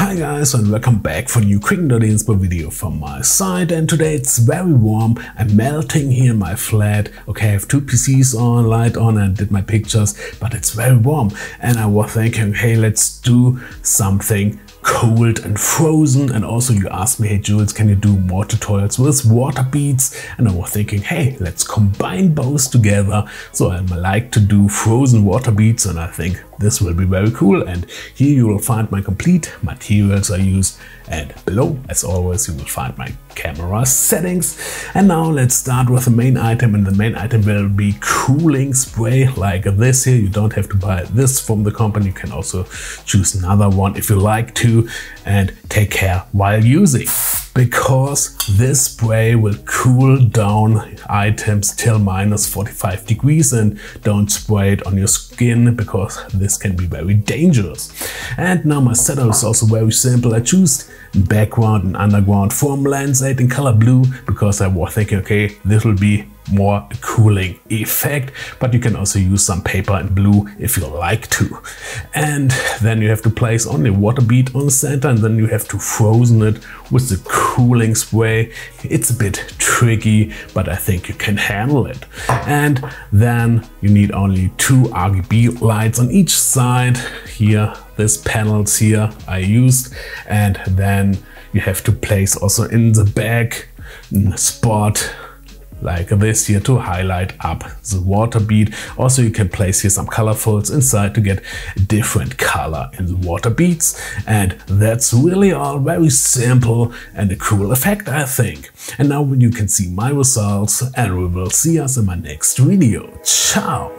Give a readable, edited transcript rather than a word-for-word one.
Hi guys, and welcome back for a new Q&DI inspo video from my side. And today it's very warm. I'm melting here in my flat. Okay, I have two PCs on, light on, and did my pictures, but it's very warm. And I was thinking, hey, let's do something cold and frozen. And also you asked me, hey Jules, can you do more tutorials with water beads? And I was thinking, hey, let's combine both together. So I like to do frozen water beads, and I think this will be very cool. And here you will find my complete materials I use, and below, as always, you will find my camera settings. And now let's start with the main item, and the main item will be cooling spray like this here. You don't have to buy this from the company, you can also choose another one if you like to, and take care while using, because this spray will cool down items till -45 degrees, and don't spray it on your skin because this can be very dangerous. And now my setup is also very simple. I choose background and underground from Lens 8 in color blue because I was thinking, okay, this will be more a cooling effect, but you can also use some paper in blue if you like to. And then you have to place only water bead on the center, and then you have to frozen it with the cooling spray. It's a bit tricky, but I think you can handle it. And then you need only 2 RGB lights on each side. Here, these panels here I used, and then you have to place also in the back a spot like this here to highlight up the water bead. Also you can place here some colorfuls inside to get a different color in the water beads. And that's really all very simple and a cool effect, I think. And now you can see my results, and we will see us in my next video. Ciao!